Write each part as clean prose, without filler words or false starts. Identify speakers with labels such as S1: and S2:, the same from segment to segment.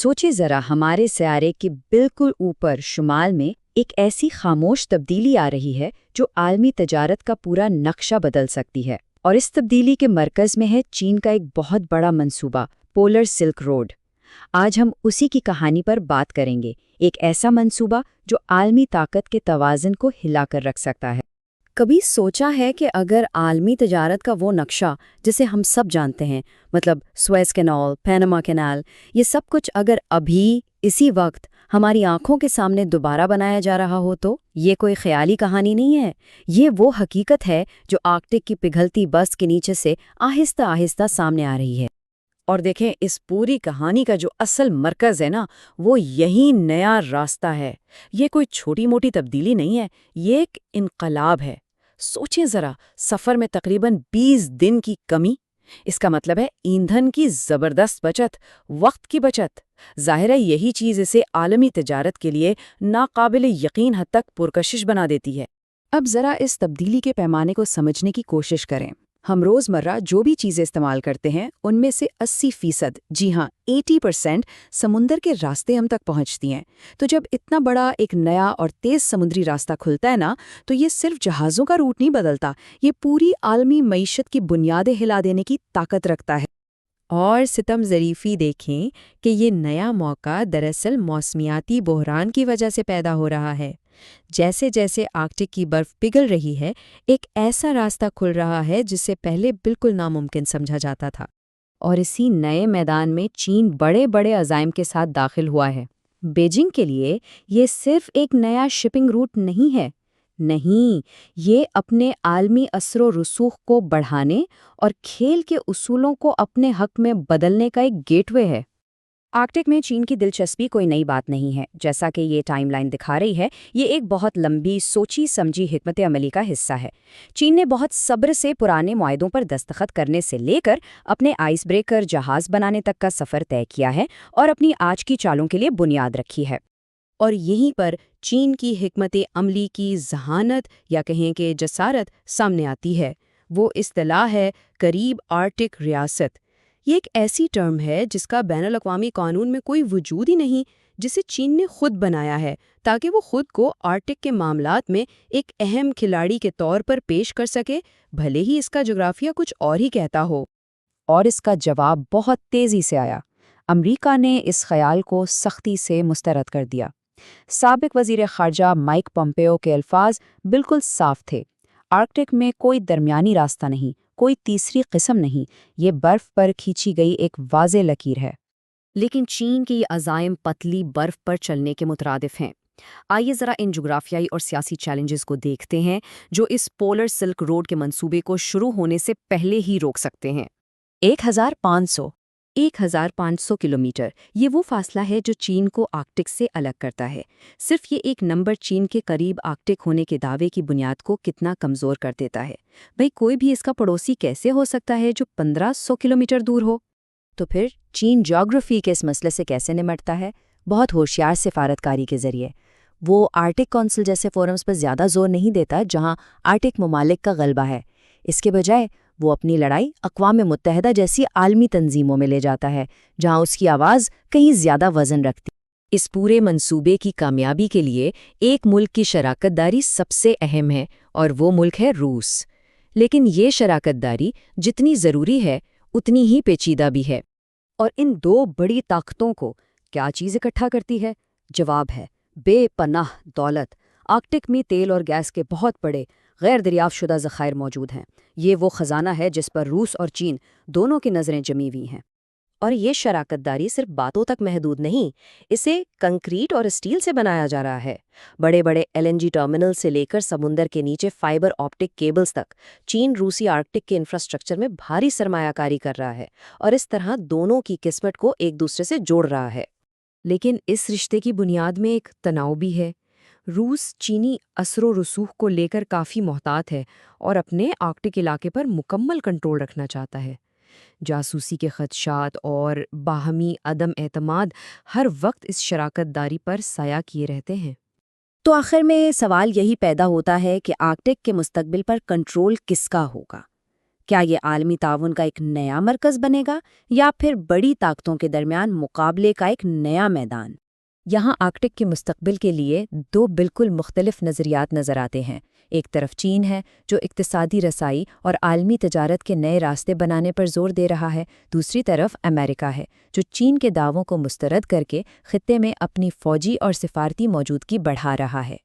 S1: सोचिए ज़रा, हमारे सैयारे के बिल्कुल ऊपर शुमाल में एक ऐसी खामोश तब्दीली आ रही है जो आलमी तजारत का पूरा नक्शा बदल सकती है। और इस तब्दीली के मरकज़ में है चीन का एक बहुत बड़ा मंसूबा, पोलर सिल्क रोड। आज हम उसी की कहानी पर बात करेंगे, एक ऐसा मंसूबा जो आलमी ताकत के तवाज़ुन को हिलाकर रख सकता है।
S2: कभी सोचा है कि अगर आलमी तजारत का वो नक्शा जिसे हम सब जानते हैं, मतलब स्वेज कैनाल, पैनामा कैनाल, ये सब कुछ अगर अभी इसी वक्त हमारी आंखों के सामने दोबारा बनाया जा रहा हो, तो ये कोई ख्याली कहानी नहीं है। ये वो हकीकत है जो आर्कटिक की पिघलती बर्फ के नीचे से आहिस्ता आहिस्ता सामने आ रही है।
S3: और देखें, इस पूरी कहानी का जो असल मरकज़ है ना, वो यही नया रास्ता है। ये कोई छोटी मोटी तब्दीली नहीं है, ये एक इनकलाब है। सोचें ज़रा, सफ़र में तकरीबन 20 दिन की कमी। इसका मतलब है ईंधन की ज़बरदस्त बचत, वक्त की बचत। ज़ाहिर है यही चीज़ इसे आलमी तजारत के लिए नाकाबिल यकीन हद तक पुरकशिश बना देती है।
S1: अब ज़रा इस तब्दीली के पैमाने को समझने की कोशिश करें। हम रोज़मर्रा जो भी चीज़ें इस्तेमाल करते हैं उनमें से 80%, जी हाँ 80% समुंदर के रास्ते हम तक पहुंचती हैं। तो जब इतना बड़ा एक नया और तेज़ समुद्री रास्ता खुलता है ना, तो ये सिर्फ जहाज़ों का रूट नहीं बदलता, ये पूरी आलमी मईशत की बुनियादें हिला देने की ताकत रखता है।
S2: और सितम ज़रीफ़ी देखें कि ये नया मौका दरअसल मौसमियाती बहरान की वजह से पैदा हो रहा है। जैसे जैसे आर्कटिक की बर्फ पिघल रही है, एक ऐसा रास्ता खुल रहा है जिसे पहले बिल्कुल नामुमकिन समझा जाता था।
S1: और इसी नए मैदान में चीन बड़े बड़े अज़ाइम के साथ दाखिल हुआ है। बीजिंग के लिए ये सिर्फ एक नया शिपिंग रूट नहीं है, नहीं, ये अपने आलमी असरो रसूख को बढ़ाने और खेल के उसूलों को अपने हक में बदलने का एक गेटवे है। आर्कटिक में चीन की दिलचस्पी कोई नई बात नहीं है। जैसा कि ये टाइमलाइन दिखा रही है, ये एक बहुत लंबी सोची समझी हिकमत अमली का हिस्सा है। चीन ने बहुत सब्र से पुराने मुआहदों पर दस्तखत करने से लेकर अपने आइस ब्रेकर जहाज़ बनाने तक का सफ़र तय किया है और अपनी आज की चालों के लिए बुनियाद रखी है।
S2: और यहीं पर चीन की हिकमत अमली की ज़हानत या कहें कि जसारत सामने आती है। वो इस्तिलाह है करीब आर्कटिक रियासत। ये एक ऐसी टर्म है जिसका बैनुल अक़वामी कानून में कोई वजूद ही नहीं, जिसे चीन ने खुद बनाया है ताकि वो खुद को आर्कटिक के मामलात में एक अहम खिलाड़ी के तौर पर पेश कर सके, भले ही इसका जोग्राफिया कुछ और ही कहता हो।
S1: और इसका जवाब बहुत तेज़ी से आया। अमरीका ने इस ख्याल को सख्ती से मुस्तरद कर दिया। साबिक वज़ीर ख़ारजा माइक पॉम्पेओ के अल्फाज बिल्कुल साफ थे, आर्कटिक में कोई दरमियानी रास्ता नहीं, कोई तीसरी किस्म नहीं, ये बर्फ़ पर खींची गई एक वाज़े लकीर है।
S2: लेकिन चीन की अज़ाइम पतली बर्फ पर चलने के मुतरादिफ हैं। आइए ज़रा इन जुग्राफियाई और सियासी चैलेंजेस को देखते हैं जो इस पोलर सिल्क रोड के मंसूबे को शुरू होने से पहले ही रोक सकते हैं। 1500 किलोमीटर, ये वो फासला है जो चीन को आर्कटिक से अलग करता है। सिर्फ ये एक नंबर चीन के करीब आर्कटिक होने के दावे की बुनियाद को कितना कमज़ोर कर देता है। भाई, कोई भी इसका पड़ोसी कैसे हो सकता है जो 1500 किलोमीटर दूर हो?
S1: तो फिर चीन ज्योग्राफी के इस मसले से कैसे निमटता है? बहुत होशियार सिफारतकारी के ज़रिए। वो आर्कटिक कौंसिल जैसे फोरम्स पर ज़्यादा जोर नहीं देता जहां आर्कटिक ममालिक का गलबा है। इसके बजाय वो अपनी लड़ाई अक़वाम मुत्तहिदा जैसी आलमी तंजीमों में ले जाता है, जहां उसकी आवाज़ कहीं ज़्यादा वज़न रखती।
S2: इस पूरे मंसूबे की कामयाबी के लिए एक मुल्क की शराकतदारी सबसे अहम है, और वो मुल्क है रूस। लेकिन ये शराकतदारी जितनी ज़रूरी है उतनी ही पेचीदा भी है।
S1: और इन दो बड़ी ताकतों को क्या चीज़ इकट्ठा करती है? जवाब है बेपनाह दौलत। आर्कटिक में तेल और गैस के बहुत बड़े गैर दरियाफ्तशुदा ज़खायर मौजूद हैं। ये वो ख़जाना है जिस पर रूस और चीन दोनों की नज़रें जमी हुई हैं।
S3: और ये शराकतदारी सिर्फ बातों तक महदूद नहीं, इसे कंक्रीट और स्टील से बनाया जा रहा है। बड़े बड़े एलएनजी टर्मिनल से लेकर समुंदर के नीचे फाइबर ऑप्टिक केबल्स तक चीन रूसी आर्कटिक के इंफ्रास्ट्रक्चर में भारी सरमायाकारी कर रहा है और इस तरह दोनों की किस्मत को एक दूसरे से जोड़ रहा है।
S2: लेकिन इस रिश्ते की बुनियाद में एक तनाव भी है। रूस चीनी असरो रसूख को लेकर काफ़ी मोहतात है और अपने आर्कटिक इलाके पर मुकम्मल कंट्रोल रखना चाहता है। जासूसी के खदशात और बाहमी अदम एतमाद हर वक्त इस शराकतदारी पर साया किए रहते हैं।
S1: तो आखिर में सवाल यही पैदा होता है कि आर्कटिक के मुस्तकबिल पर कंट्रोल किसका होगा?
S3: کیا یہ عالمی تعاون کا ایک نیا مرکز بنے گا یا پھر بڑی طاقتوں کے درمیان مقابلے کا ایک نیا میدان؟
S1: یہاں آرکٹک کے مستقبل کے لیے دو بالکل مختلف نظریات نظر آتے ہیں۔ ایک طرف چین ہے جو اقتصادی رسائی اور عالمی تجارت کے نئے راستے بنانے پر زور دے رہا ہے، دوسری طرف امریکہ ہے جو چین کے دعووں کو مسترد کر کے خطے میں اپنی فوجی اور سفارتی موجودگی بڑھا رہا ہے۔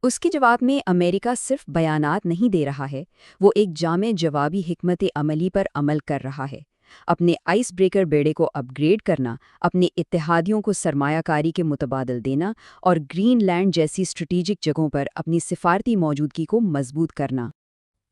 S2: اس کے جواب میں امریکہ صرف بیانات نہیں دے رہا ہے، وہ ایک جامع جوابی حکمت عملی پر عمل کر رہا ہے۔ اپنے آئس بریکر بیڑے کو اپ گریڈ کرنا، اپنے اتحادیوں کو سرمایہ کاری کے متبادل دینا اور گرین لینڈ جیسی اسٹریٹجک جگہوں پر اپنی سفارتی موجودگی کو مضبوط کرنا۔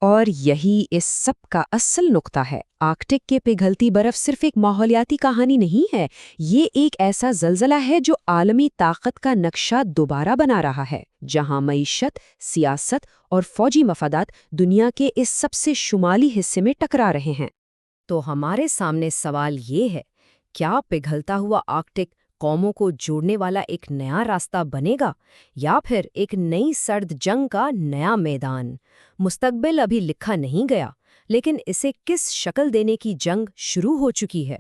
S2: اور یہی اس سب کا اصل نقطہ ہے۔ آرکٹک کے پگھلتی برف صرف ایک ماحولیاتی کہانی نہیں ہے، یہ ایک ایسا زلزلہ ہے جو عالمی طاقت کا نقشہ دوبارہ بنا رہا ہے، جہاں معیشت، سیاست اور فوجی مفادات دنیا کے اس سب سے شمالی حصے میں ٹکرا رہے ہیں۔
S3: تو ہمارے سامنے سوال یہ ہے، کیا پگھلتا ہوا آرکٹک قوموں کو جوڑنے والا ایک نیا راستہ بنے گا یا پھر ایک نئی سرد جنگ کا نیا میدان؟ مستقبل ابھی لکھا نہیں گیا، لیکن اسے کس شکل دینے کی جنگ شروع ہو چکی ہے۔